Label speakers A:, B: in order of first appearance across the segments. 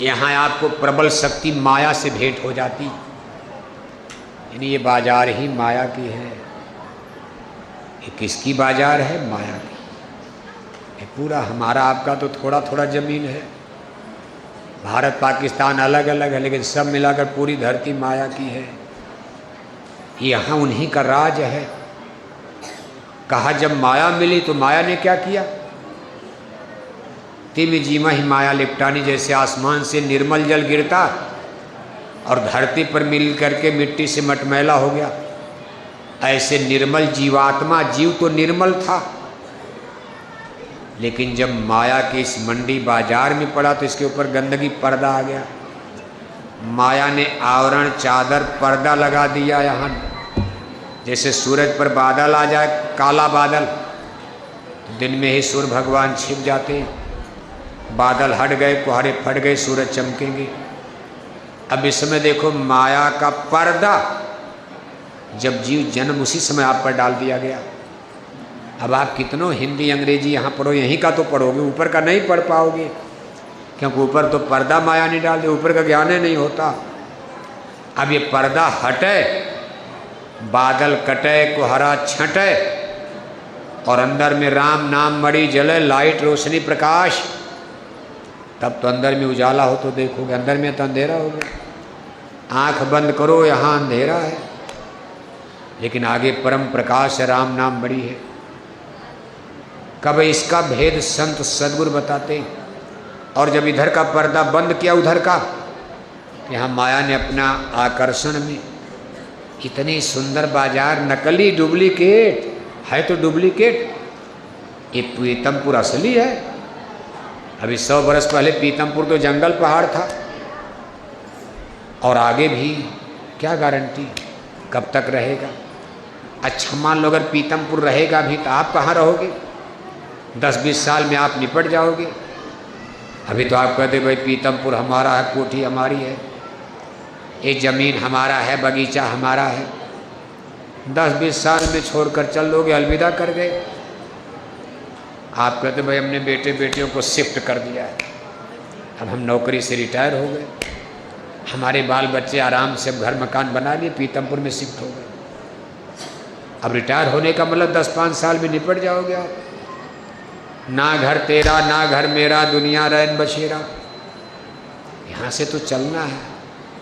A: यहाँ आपको प्रबल शक्ति माया से भेंट हो जाती, यानी ये बाजार ही माया की है। ये किसकी बाजार है? माया की। ये पूरा हमारा आपका तो थोड़ा थोड़ा जमीन है, भारत पाकिस्तान अलग अलग है, लेकिन सब मिलाकर पूरी धरती माया की है। यहाँ उन्हीं का राज है। कहा जब माया मिली तो माया ने क्या किया? तिम जीमा ही माया लिपटानी, जैसे आसमान से निर्मल जल गिरता और धरती पर मिल करके मिट्टी से मटमैला हो गया, ऐसे निर्मल जीवात्मा, जीव तो निर्मल था, लेकिन जब माया के इस मंडी बाजार में पड़ा तो इसके ऊपर गंदगी पर्दा आ गया। माया ने आवरण, चादर, पर्दा लगा दिया। यहाँ जैसे सूरज पर बादल आ जाए, काला बादल, तो दिन में ही सूर्य भगवान छिप जाते हैं, बादल हट गए, कुहारे फट गए, सूरज चमकेंगे। अब इस समय देखो माया का पर्दा, जब जीव जन्म उसी समय आप पर डाल दिया गया। अब आप कितनों हिंदी अंग्रेजी यहाँ पढ़ो, यहीं का तो पढ़ोगे, ऊपर का नहीं पढ़ पाओगे, क्योंकि ऊपर तो पर्दा माया नहीं डाल दे, ऊपर का ज्ञान ही नहीं होता। अब ये पर्दा हटे, बादल कटे, कुहरा छटे, और अंदर में राम नाम मणि जले, लाइट, रोशनी, प्रकाश, तब तो अंदर में उजाला हो तो देखोगे। अंदर में तो अंधेरा हो गया। आँख बंद करो, यहाँ अंधेरा है, लेकिन आगे परम प्रकाश है, राम नाम बड़ी है। कब इसका भेद संत सदगुरु बताते। और जब इधर का पर्दा बंद किया उधर का, यहाँ माया ने अपना आकर्षण में इतनी सुंदर बाजार, नकली, डुप्लीकेट है तो डुप्लीकेट, ये पीतमपुर असली है। अभी 100 बरस पहले पीतमपुर तो जंगल पहाड़ था, और आगे भी क्या गारंटी कब तक रहेगा। अच्छा मान लो अगर पीतमपुर रहेगा भी तो आप कहाँ रहोगे? 10-20 साल में आप निपट जाओगे। अभी तो आप कहते भाई पीतमपुर हमारा है, कोठी हमारी है, ये ज़मीन हमारा है, बगीचा हमारा है। 10-20 साल में छोड़कर चल लोगे, अलविदा कर गए। आप कहते भाई हमने बेटे बेटियों को शिफ्ट कर दिया है, अब हम नौकरी से रिटायर हो गए, हमारे बाल बच्चे आराम से अब घर मकान बना लिए, पीतमपुर में शिफ्ट हो गए। अब रिटायर होने का मतलब 10-5 साल में निपट जाओगे आप। ना घर तेरा ना घर मेरा, दुनिया रैन बसेरा। यहाँ से तो चलना है।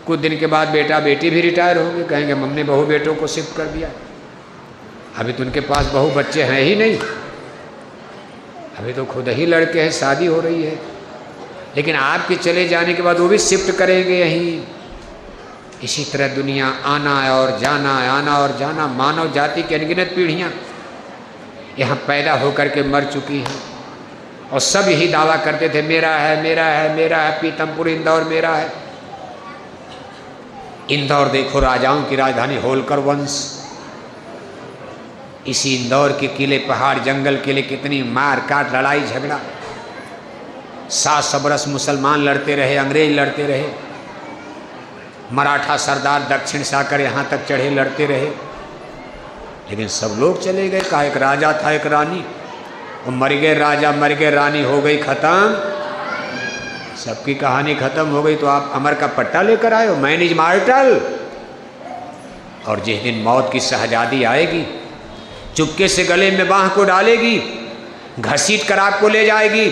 A: कुछ दिन के बाद बेटा बेटी भी रिटायर होंगे, कहेंगे हमने बहू बेटों को शिफ्ट कर दिया। अभी तो उनके पास बहू बच्चे हैं ही नहीं, अभी तो खुद ही लड़के हैं, शादी हो रही है। लेकिन आपके चले जाने के बाद वो भी शिफ्ट करेंगे यहीं। इसी तरह दुनिया आना और जाना, आना और जाना। मानव जाति की अनगिनत पीढ़ियाँ यहाँ पैदा होकर के मर चुकी हैं, और सब यही दावा करते थे मेरा है, मेरा है, मेरा है, पीतमपुर इंदौर मेरा है। इंदौर देखो राजाओं की राजधानी, होलकर वंश। इसी इंदौर के किले, पहाड़, जंगल के लिए कितनी मार काट, लड़ाई झगड़ा। 700 बरस मुसलमान लड़ते रहे, अंग्रेज लड़ते रहे, मराठा सरदार दक्षिण से आकर यहाँ तक चढ़े, लड़ते रहे, लेकिन सब लोग चले गए। कहा एक राजा था, एक रानी, वो मर गए, राजा मर गए, रानी हो गई खत्म, सबकी कहानी खत्म हो गई। तो आप अमर का पट्टा लेकर आए हो, मैन इज मार्टल। और जिस दिन मौत की शहजादी आएगी, चुपके से गले में बांह को डालेगी, घसीट कर आपको ले जाएगी,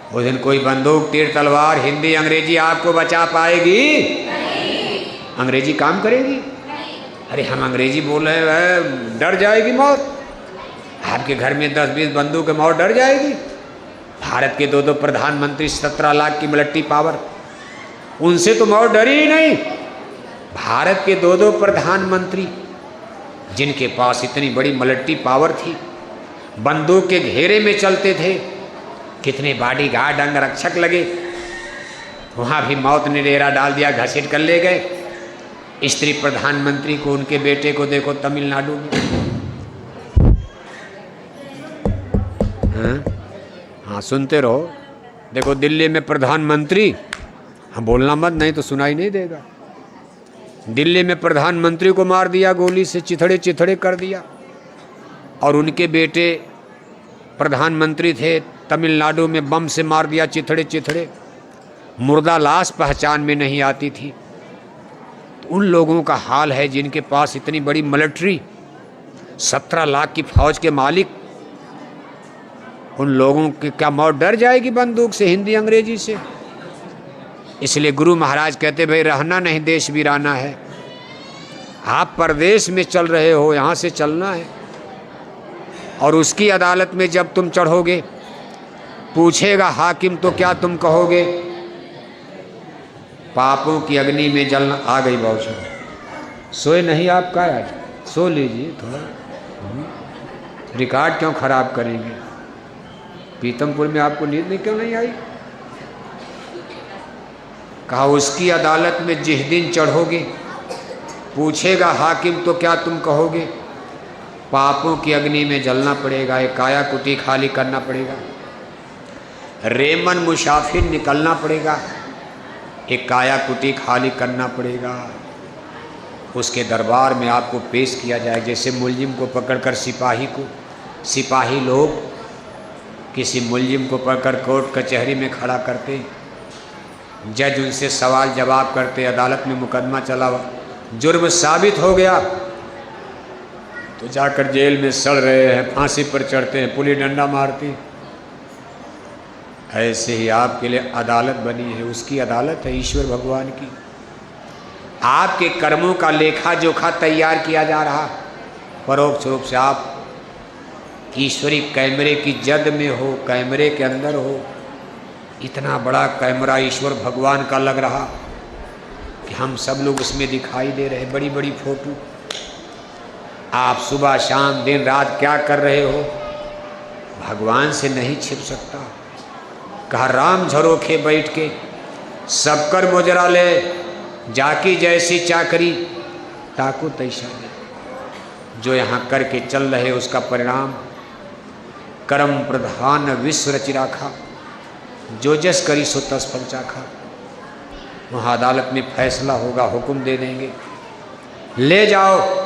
A: उस दिन कोई बंदूक, तीर, तलवार, हिंदी, अंग्रेजी आपको बचा पाएगी? नहीं। अंग्रेजी काम करेगी? नहीं। अरे हम अंग्रेजी बोल रहे हैं, डर जाएगी मौत। आपके घर में 10-20 बंदूक मौत डर जाएगी। भारत के 2 प्रधानमंत्री, 17 लाख की मिलिट्री पावर, उनसे तो मौत डरी ही नहीं। भारत के 2 प्रधानमंत्री जिनके पास इतनी बड़ी मिलिट्री पावर थी, बंदूक के घेरे में चलते थे, कितने बॉडीगार्ड, अंगरक्षक लगे, वहाँ भी मौत ने डेरा डाल दिया, घसीट कर ले गए। स्त्री प्रधानमंत्री को, उनके बेटे को देखो तमिलनाडु में। हाँ सुनते रहो। देखो दिल्ली में प्रधानमंत्री, हाँ बोलना मत नहीं तो सुनाई नहीं देगा। दिल्ली में प्रधानमंत्री को मार दिया, गोली से चिथड़े चिथड़े कर दिया, और उनके बेटे प्रधानमंत्री थे, तमिलनाडु में बम से मार दिया, चिथड़े चिथड़े। मुर्दा लाश पहचान में नहीं आती थी। तो उन लोगों का हाल है जिनके पास इतनी बड़ी मिलिट्री, 17 लाख की फौज के मालिक, उन लोगों की क्या मौत डर जाएगी बंदूक से, हिंदी अंग्रेजी से? इसलिए गुरु महाराज कहते भाई रहना नहीं देश वीराना है। आप परदेश में चल रहे हो, यहाँ से चलना है। और उसकी अदालत में जब तुम चढ़ोगे, पूछेगा हाकिम तो क्या तुम कहोगे? पापों की अग्नि में जलना। आ गई बाबू, सोए नहीं आपका? आज सो लीजिए थोड़ा, रिकॉर्ड क्यों खराब करेंगे? पीतमपुर में आपको नींद में क्यों नहीं आई? कहा उसकी अदालत में जिस दिन चढ़ोगे, पूछेगा हाकिम तो क्या तुम कहोगे? पापों की अग्नि में जलना पड़ेगा, एक काया कुटी खाली करना पड़ेगा, रेमन मुसाफिर निकलना पड़ेगा, एक काया कुटी खाली करना पड़ेगा। उसके दरबार में आपको पेश किया जाए। जैसे मुलजिम को पकड़कर सिपाही लोग किसी मुलजिम को पकड़कर कोर्ट कचहरी में खड़ा करते, जज उनसे सवाल जवाब करते, अदालत में मुकदमा चला, जुर्म साबित हो गया तो जाकर जेल में सड़ रहे हैं, फांसी पर चढ़ते हैं, पुलिस डंडा मारती। ऐसे ही आपके लिए अदालत बनी है, उसकी अदालत है ईश्वर भगवान की। आपके कर्मों का लेखा जोखा तैयार किया जा रहा, परोक्ष रूप से आप ईश्वरी कैमरे की जद में हो, कैमरे के अंदर हो। इतना बड़ा कैमरा ईश्वर भगवान का लग रहा कि हम सब लोग उसमें दिखाई दे रहे, बड़ी बड़ी फोटो। आप सुबह शाम दिन रात क्या कर रहे हो, भगवान से नहीं छिप सकता। कहा राम झरोखे बैठ के सब कर मोजरा ले, जाकी जैसी चाकरी ताको तैसा दे। जो यहाँ करके चल रहे उसका परिणाम कर्म प्रधान विश्व रचि राखा, जो जस करी सो तस फल चाखा। वहाँ अदालत में फैसला होगा, हुक्म दे देंगे, ले जाओ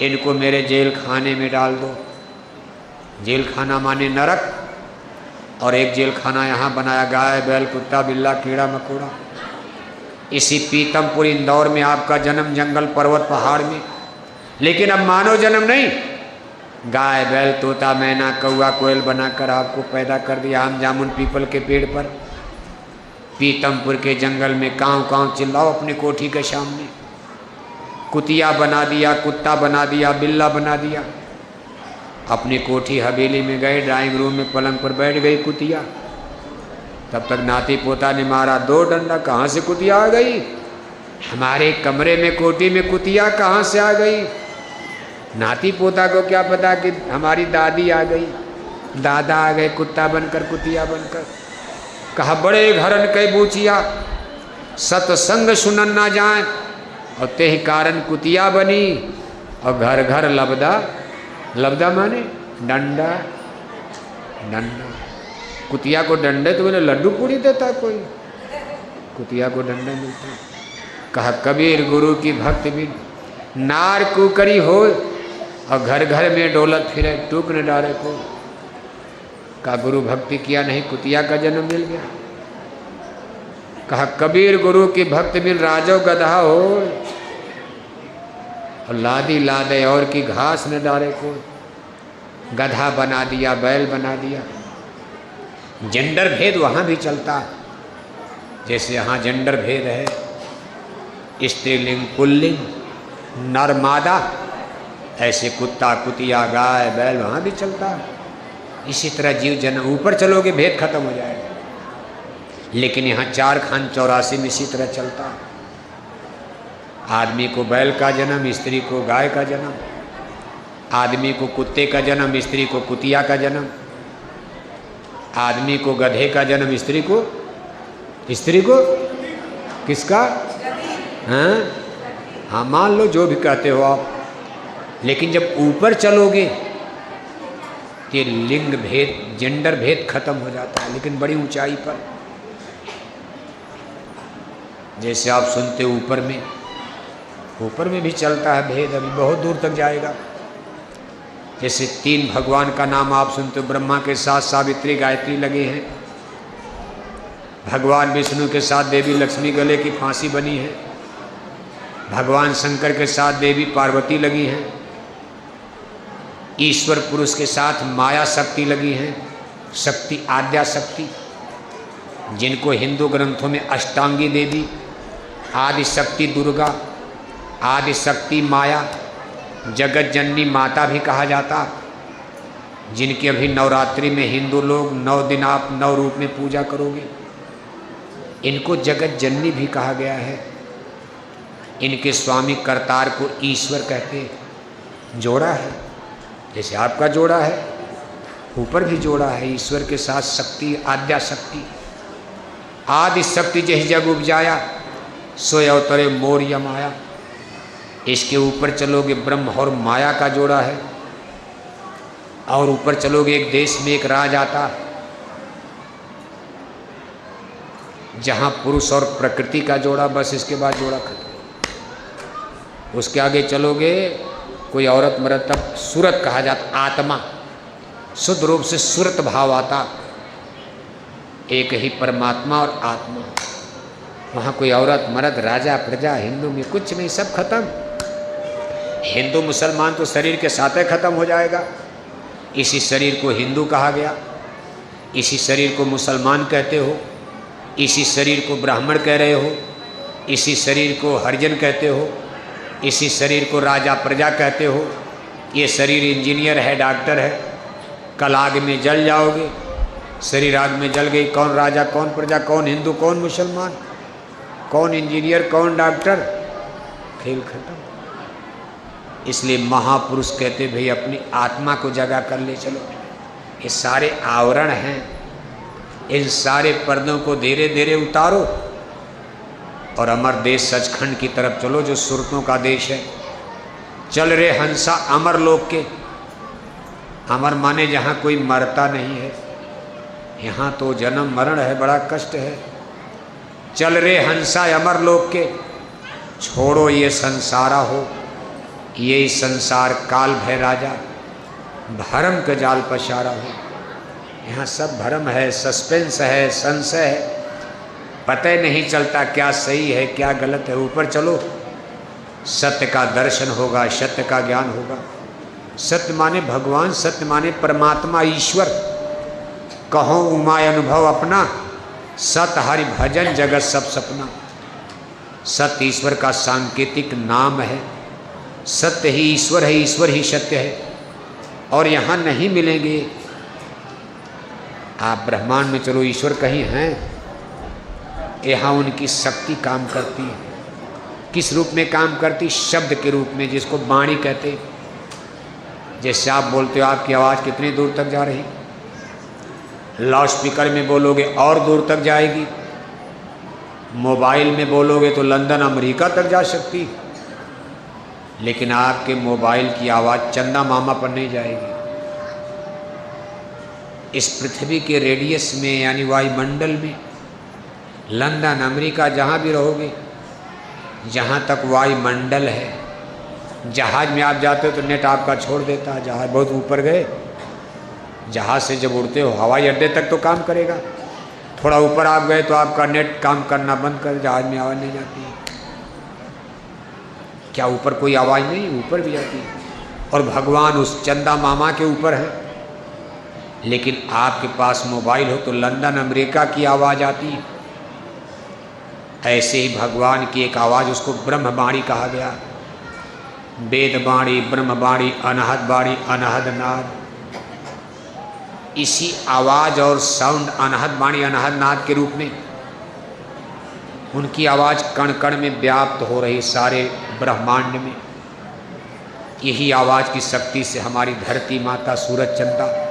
A: इनको मेरे जेल खाने में डाल दो। जेल खाना माने नरक, और एक जेल खाना यहाँ बनाया गाय बैल कुत्ता बिल्ला कीड़ा मकोड़ा। इसी पीतमपुर इंदौर में आपका जन्म, जंगल पर्वत पहाड़ में। लेकिन अब मानव जन्म नहीं, गाय बैल तोता मैना कौआ कोयल बनाकर आपको पैदा कर दिया। आम जामुन पीपल के पेड़ पर पीतमपुर के जंगल में काँव काँव चिल्लाओ अपनी कोठी के सामने। कुतिया बना दिया, कुत्ता बना दिया, बिल्ला बना दिया। अपनी कोठी हवेली में गए, ड्राइंग रूम में पलंग पर बैठ गई कुतिया। तब तक नाती पोता ने मारा 2 डंडा। कहाँ से कुतिया आ गई? हमारे कमरे में कोठी में कुतिया कहाँ से आ गई? नाती पोता को क्या पता कि हमारी दादी आ गई, दादा आ गए कुत्ता बनकर, कुतिया बनकर। कहा बड़े घरन कई बूचिया, सत्संग सुनन ना जाए, और तेहि कारण कुतिया बनी। और घर घर लबदा, लबदा माने डंडा, डंडा। कुतिया को डंडे तो बोले लड्डू पूड़ी देता है कोई, कुतिया को डंडे मिलता। कहा कबीर गुरु की भक्ति भी नार कुकरी हो, और घर घर में डोलत फिरे टूक न डारे को। कहा गुरु भक्ति किया नहीं, कुतिया का जन्म मिल गया। कहा कबीर गुरु की भक्ति मिल राजो गधा हो, और लादी लादे और की घास न डारे को। गधा बना दिया, बैल बना दिया। जेंडर भेद वहाँ भी चलता, जैसे यहाँ जेंडर भेद है, स्त्रीलिंग पुल्लिंग नर मादा, ऐसे कुत्ता कुतिया गाय बैल वहाँ भी चलता। इसी तरह जीव जन्म, ऊपर चलोगे भेद खत्म हो जाएगा। लेकिन यहाँ 4 खान 84 में इसी तरह चलता। आदमी को बैल का जन्म, स्त्री को गाय का जन्म, आदमी को कुत्ते का जन्म, स्त्री को कुतिया का जन्म, आदमी को गधे का जन्म, स्त्री को किसका? हाँ मान लो जो भी कहते हो आप। लेकिन जब ऊपर चलोगे तो ये लिंग भेद, जेंडर भेद खत्म हो जाता है। लेकिन बड़ी ऊंचाई पर, जैसे आप सुनते ऊपर में भी चलता है भेद, अभी बहुत दूर तक जाएगा। जैसे 3 भगवान का नाम आप सुनते हो, ब्रह्मा के साथ सावित्री गायत्री लगे हैं। भगवान विष्णु के साथ देवी लक्ष्मी गले की फांसी बनी है, भगवान शंकर के साथ देवी पार्वती लगी हैं, ईश्वर पुरुष के साथ माया शक्ति लगी हैं, शक्ति आद्या शक्ति, जिनको हिंदू ग्रंथों में अष्टांगी देवी, आदि शक्ति दुर्गा, आदि शक्ति माया, जगत जननी माता भी कहा जाता, जिनकी अभी नवरात्रि में हिंदू लोग 9 दिन आप 9 रूप में पूजा करोगे, इनको जगत जननी भी कहा गया है। इनके स्वामी करतार को ईश्वर कहते हैं। जोड़ा है, जैसे आपका जोड़ा है, ऊपर भी जोड़ा है ईश्वर के साथ शक्ति, आद्या शक्ति, आदि शक्ति जही जग उपजाया, सोय अवतरे मोर या माया। इसके ऊपर चलोगे ब्रह्म और माया का जोड़ा है, और ऊपर चलोगे एक देश में एक राज आता, जहाँ पुरुष और प्रकृति का जोड़ा, बस इसके बाद जोड़ा खत्म। उसके आगे चलोगे कोई औरत मर्द, तब सूरत कहा जाता, आत्मा, शुद्ध रूप से सुरत भाव आता, एक ही परमात्मा और आत्मा। वहाँ कोई औरत मर्द, राजा प्रजा, हिंदू में कुछ नहीं, सब खत्म। हिंदू मुसलमान तो शरीर के साथ ही खत्म हो जाएगा। इसी शरीर को हिंदू कहा गया, इसी शरीर को मुसलमान कहते हो, इसी शरीर को ब्राह्मण कह रहे हो, इसी शरीर को हरिजन कहते हो, इसी शरीर को राजा प्रजा कहते हो। ये शरीर इंजीनियर है, डॉक्टर है, कल आग में जल जाओगे। शरीर आग में जल गई, कौन राजा कौन प्रजा, कौन हिंदू कौन मुसलमान, कौन इंजीनियर कौन डॉक्टर, खेल खत्म। इसलिए महापुरुष कहते भाई अपनी आत्मा को जगा कर ले चलो। ये सारे आवरण हैं, इन सारे पर्दों को धीरे धीरे उतारो और अमर देश सचखंड की तरफ चलो, जो सुरतों का देश है। चल रे हंसा अमर लोक के, अमर माने जहाँ कोई मरता नहीं है, यहाँ तो जन्म मरण है, बड़ा कष्ट है। चल रे हंसा अमर लोक के, छोड़ो ये संसारा हो, ये संसार काल भय राजा, भरम के जाल पसारा हो। यहाँ सब भरम है, सस्पेंस है, संशय है, पता ही नहीं चलता क्या सही है क्या गलत है। ऊपर चलो, सत्य का दर्शन होगा, सत्य का ज्ञान होगा। सत्य माने भगवान, सत्य माने परमात्मा ईश्वर। कहो उमाय अनुभव अपना, सत हरि भजन जगत सब सपना। सत्य ईश्वर का सांकेतिक नाम है। सत्य ही ईश्वर है, ईश्वर ही सत्य है, और यहाँ नहीं मिलेंगे। आप ब्रह्मांड में चलो, ईश्वर कहीं हैं, यहाँ उनकी शक्ति काम करती है। किस रूप में काम करती? शब्द के रूप में, जिसको वाणी कहते। जैसे आप बोलते हो, आपकी आवाज़ कितनी दूर तक जा रही, लाउड स्पीकर में बोलोगे और दूर तक जाएगी, मोबाइल में बोलोगे तो लंदन अमेरिका तक जा सकती, लेकिन आपके मोबाइल की आवाज़ चंदा मामा पर नहीं जाएगी। इस पृथ्वी के रेडियस में, यानी वायुमंडल में, लंदन अमेरिका जहाँ भी रहोगे, जहाँ तक वायुमंडल है, जहाज़ में आप जाते हो तो नेट आपका छोड़ देता है। जहाज़ बहुत ऊपर गए, जहाज़ से जब उड़ते हो हवाई अड्डे तक तो काम करेगा, थोड़ा ऊपर आप गए तो आपका नेट काम करना बंद कर, जहाज़ में आवाज़ नहीं जाती है। क्या ऊपर कोई आवाज़ नहीं? ऊपर भी जाती है। और भगवान उस चंदा मामा के ऊपर है, लेकिन आपके पास मोबाइल हो तो लंदन अमेरिका की आवाज़ आती है। ऐसे ही भगवान की एक आवाज़, उसको ब्रह्मवाणी कहा गया। वेद वाणी, ब्रह्मवाणी, अनहद वाणी, अनहद नाद। इसी आवाज़ और साउंड, अनहद वाणी अनहद नाद के रूप में उनकी आवाज़ कण कण में व्याप्त हो रही सारे ब्रह्मांड में। यही आवाज़ की शक्ति से हमारी धरती माता, सूरज चंदा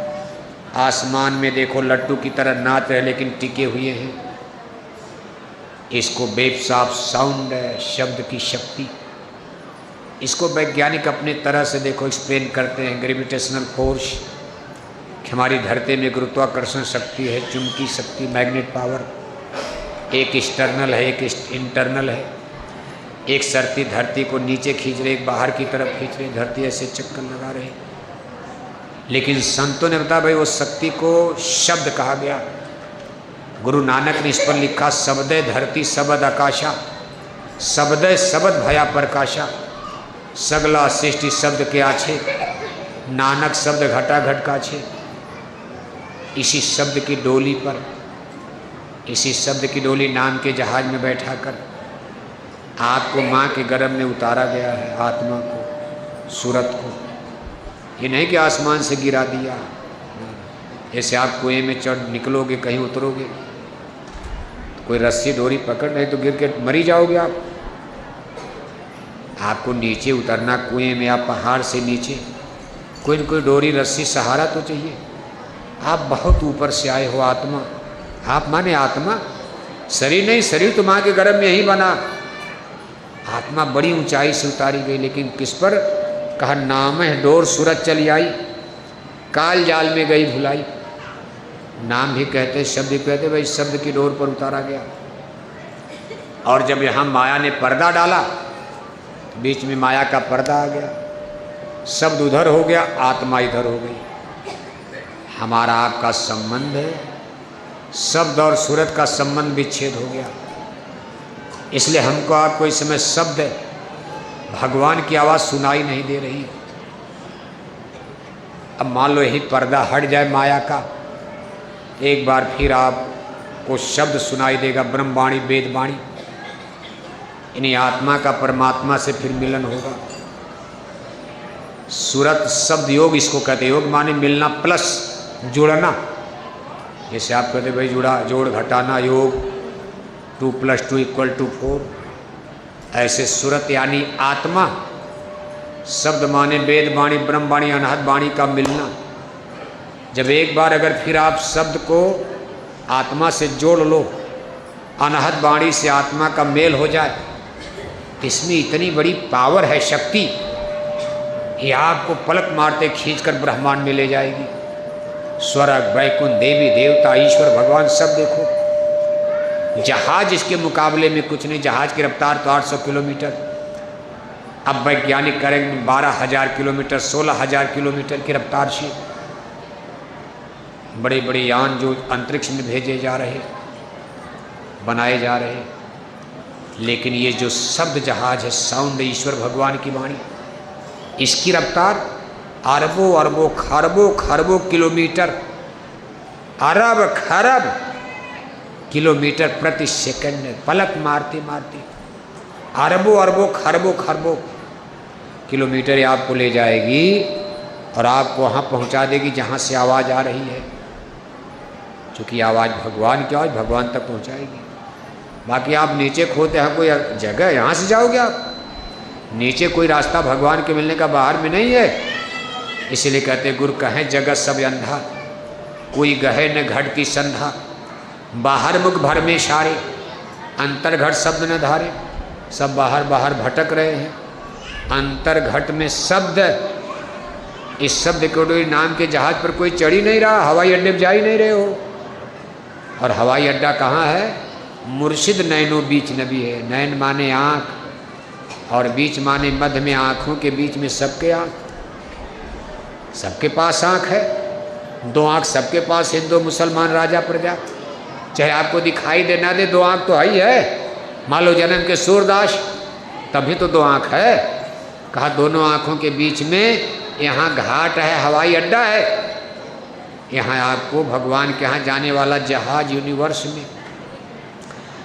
A: आसमान में देखो लट्टू की तरह नाच रहे, लेकिन टिके हुए हैं। इसको वेव्स ऑफ साउंड है, शब्द की शक्ति। इसको वैज्ञानिक अपने तरह से देखो एक्सप्लेन करते हैं। ग्रेविटेशनल फोर्स, हमारी धरती में गुरुत्वाकर्षण शक्ति है, चुंबकीय शक्ति, मैग्नेट पावर। एक एक्सटर्नल है, एक इंटरनल है। एक सरती धरती को नीचे खींच रहे, एक बाहर की तरफ खींच रहे, धरती ऐसे चक्कर लगा रहे। लेकिन संतों ने बताया भाई, वो शक्ति को शब्द कहा गया। गुरु नानक ने इस पर लिखा, शब्दे धरती शब्द आकाशा, शब्दे शब्द भया प्रकाशा, सगला सृष्टि शब्द के आछे, नानक शब्द घटा घट काछे। इसी शब्द की डोली पर, इसी शब्द की डोली नाम के जहाज में बैठा कर आपको माँ के गर्भ में उतारा गया है, आत्मा को, सूरत को। ये नहीं कि आसमान से गिरा दिया, जैसे आप कुएं में चढ़ निकलोगे, कहीं उतरोगे तो कोई रस्सी डोरी पकड़ नहीं तो गिर के मरी जाओगे आप। आपको नीचे उतरना कुएं में, आप पहाड़ से नीचे, कोई न कोई डोरी रस्सी सहारा तो चाहिए। आप बहुत ऊपर से आए हो, आत्मा। आप माने आत्मा, शरीर नहीं, शरीर तो माँ के गर्भ में यही बना। आत्मा बड़ी ऊंचाई से उतारी गई, लेकिन किस पर? कहा नाम है डोर सूरत चली आई, काल जाल में गई भुलाई। नाम भी कहते, शब्द भी कहते, भाई शब्द की डोर पर उतारा गया। और जब यहाँ माया ने पर्दा डाला, बीच में माया का पर्दा आ गया, शब्द उधर हो गया, आत्मा इधर हो गई। हमारा आपका संबंध है, शब्द और सूरत का संबंध विच्छेद हो गया। इसलिए हमको आपको इस समय शब्द, भगवान की आवाज़ सुनाई नहीं दे रही। अब मान लो यही पर्दा हट जाए माया का, एक बार फिर आपको शब्द सुनाई देगा, ब्रह्मवाणी वेदवाणी। इन्हीं आत्मा का परमात्मा से फिर मिलन होगा। सूरत शब्द योग इसको कहते, योग माने मिलना प्लस जुड़ना। जैसे आप कहते भाई जुड़ा, जोड़ घटाना, योग 2 + 2 = 4। ऐसे सूरत यानी आत्मा, शब्द माने वेद वाणी, ब्रह्मवाणी, अनहद वाणी का मिलना। जब एक बार अगर फिर आप शब्द को आत्मा से जोड़ लो, अनहद वाणी से आत्मा का मेल हो जाए, इसमें इतनी बड़ी पावर है, शक्ति, ये आपको पलक मारते खींचकर ब्रह्मांड में ले जाएगी। स्वर्ग, वैकुंठ, देवी देवता, ईश्वर, भगवान सब देखो। जहाज इसके मुकाबले में कुछ नहीं। जहाज की रफ्तार तो 800 किलोमीटर, अब वैज्ञानिक करेंगे 12,000 किलोमीटर, 16,000 किलोमीटर की रफ्तार से। बड़े बड़े यान जो अंतरिक्ष में भेजे जा रहे, बनाए जा रहे, लेकिन ये जो शब्द जहाज है, साउंड, ईश्वर भगवान की वाणी, इसकी रफ्तार अरबों अरबों खरबों खरबों किलोमीटर, अरब खरब किलोमीटर प्रति सेकंड, पलक मारते मारते अरबों अरबों खरबों खरबों किलोमीटर ये आपको ले जाएगी और आपको वहाँ पहुँचा देगी जहाँ से आवाज़ आ रही है। क्योंकि आवाज़ भगवान की आवाज़ भगवान तक पहुँचाएगी। बाकी आप नीचे खोते हैं कोई जगह, यहाँ से जाओगे आप नीचे, कोई रास्ता भगवान के मिलने का बाहर में नहीं है। इसलिए कहते गुरु कहें जगत सब अंधा, कोई गहे न घट की संधा, बाहर मुख भर में सारे, अंतर घट शब्द न धारे। सब बाहर बाहर भटक रहे हैं, अंतर घट में शब्द। इस शब्द के नाम के जहाज पर कोई चढ़ ही नहीं रहा, हवाई अड्डे पर जा ही नहीं रहे हो। और हवाई अड्डा कहाँ है? मुर्शिद नैनो बीच नबी है। नैन माने आँख और बीच माने मध्य में, आँखों के बीच में सबके आँख, सबके पास आँख है। 2 आँख सबके पास, हिंदू मुसलमान राजा प्रजा, चाहे आपको दिखाई दे ना दे, 2 आँख तो है ही है। मान लो जन्म के सूरदास, तभी तो 2 आँख है। कहा दोनों आँखों के बीच में यहाँ घाट है, हवाई अड्डा है। यहाँ आपको भगवान के यहाँ जाने वाला जहाज, यूनिवर्स में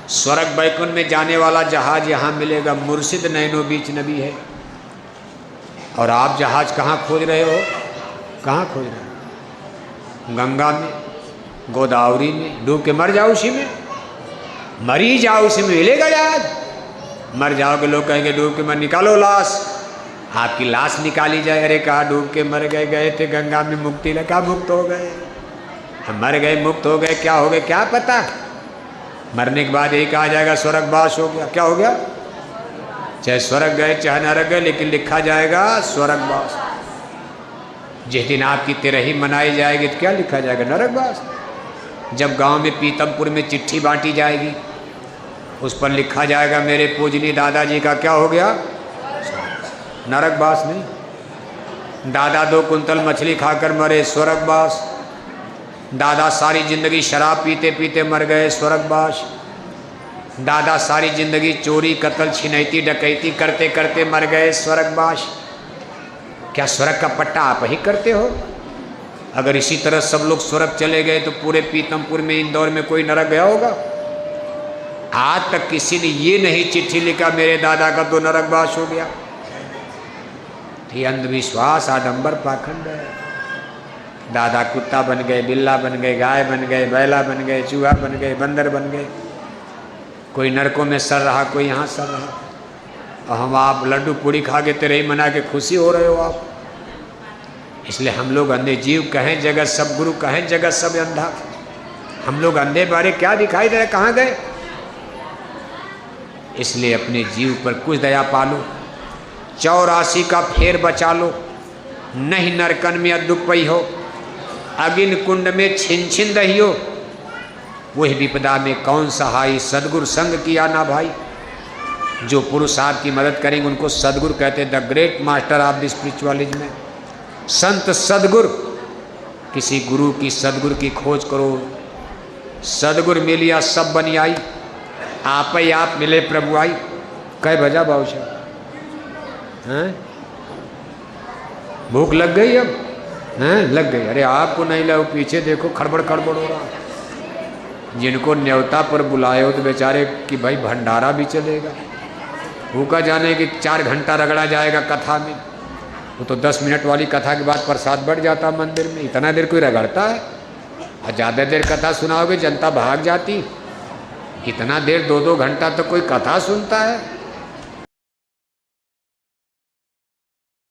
A: स्वर्ग वैकुंठ में जाने वाला जहाज यहाँ मिलेगा। मुर्शिद नैनो बीच नबी है। और आप जहाज कहाँ खोज रहे हो? कहाँ खोज रहे हो? गंगा में, गोदावरी में, डूब के मर जाओ उसी में, मरी जाओ उसी में, मिलेगा जहाज। मर जाओगे, लोग कहेंगे डूब के मर, निकालो लाश। आपकी लाश निकाली जाए, अरे कहा डूब के मर गए, गए थे गंगा में मुक्ति लगा, मुक्त हो गए। हम मर गए, मुक्त हो गए, क्या हो गए क्या पता। मरने के बाद यही कहा जाएगा स्वर्गवास हो गया। क्या हो गया? चाहे स्वर्ग गए चाहे नरक गए, लेकिन लिखा जाएगा स्वर्गवास। जिस दिन आपकी तिरही मनाई जाएगी तो क्या लिखा जाएगा? नरकवास। जब गांव में पीतमपुर में चिट्ठी बांटी जाएगी, उस पर लिखा जाएगा मेरे पूजनीय दादाजी का क्या हो गया? नरकवास नहीं। दादा 2 कुंतल मछली खाकर मरे, स्वर्गवास। दादा सारी जिंदगी शराब पीते पीते मर गए स्वर्गवास। दादा सारी जिंदगी चोरी कत्ल छिनैती डकैती करते करते मर गए स्वर्गवास। क्या स्वर्ग का पट्टा आप ही करते हो? अगर इसी तरह सब लोग स्वर्ग चले गए तो पूरे पीतमपुर में इंदौर में कोई नरक गया होगा? आज तक किसी ने ये नहीं चिट्ठी लिखा मेरे दादा का तो नरकवास हो गया। ये अंधविश्वास आडंबर पाखंड है। दादा कुत्ता बन गए, बिल्ला बन गए, गाय बन गए, बैला बन गए, चूहा बन गए, बंदर बन गए। कोई नरकों में सर रहा, कोई यहाँ सर रहा। और हम आप लड्डू पूड़ी खा के तेरे ही मना के खुशी हो रहे हो आप। इसलिए हम लोग अंधे जीव कहें जगत सब गुरु, कहें जगत सब अंधा। हम लोग अंधे बारे क्या दिखाई दे रहे, कहाँ गए? इसलिए अपने जीव पर कुछ दया पालो, 84 का फेर बचा लो। नहीं नरकन में अदुक पई हो, अगिन कुंड में छिन छिन दहियो। वही विपदा में कौन सहाय, सदगुरु संग किया ना भाई। जो पुरुष आपकी मदद करेंगे उनको सदगुरु कहते हैं, the great master of the spiritualism में। संत सदगुरु, किसी गुरु की सदगुरु की खोज करो। सदगुरु मिलिया सब बनी आई, आप ही आप मिले प्रभु आई। कह बजा बाबूशाह, हैं? भूख लग गई अब? हैं? लग गई। अरे आपको नहीं लगा, पीछे देखो खड़बड़ खड़बड़ हो रहा। जिनको न्योता पर बुलाए हो तो बेचारे कि भाई भंडारा भी चलेगा। भूखा जाने कि 4 घंटा रगड़ा जाएगा कथा में। वो तो 10 मिनट वाली कथा के बाद प्रसाद बढ़ जाता मंदिर में। इतना देर कोई रगड़ता है? और ज़्यादा देर कथा सुनाओगे जनता भाग जाती। इतना देर 2-2 घंटा तो कोई कथा सुनता है?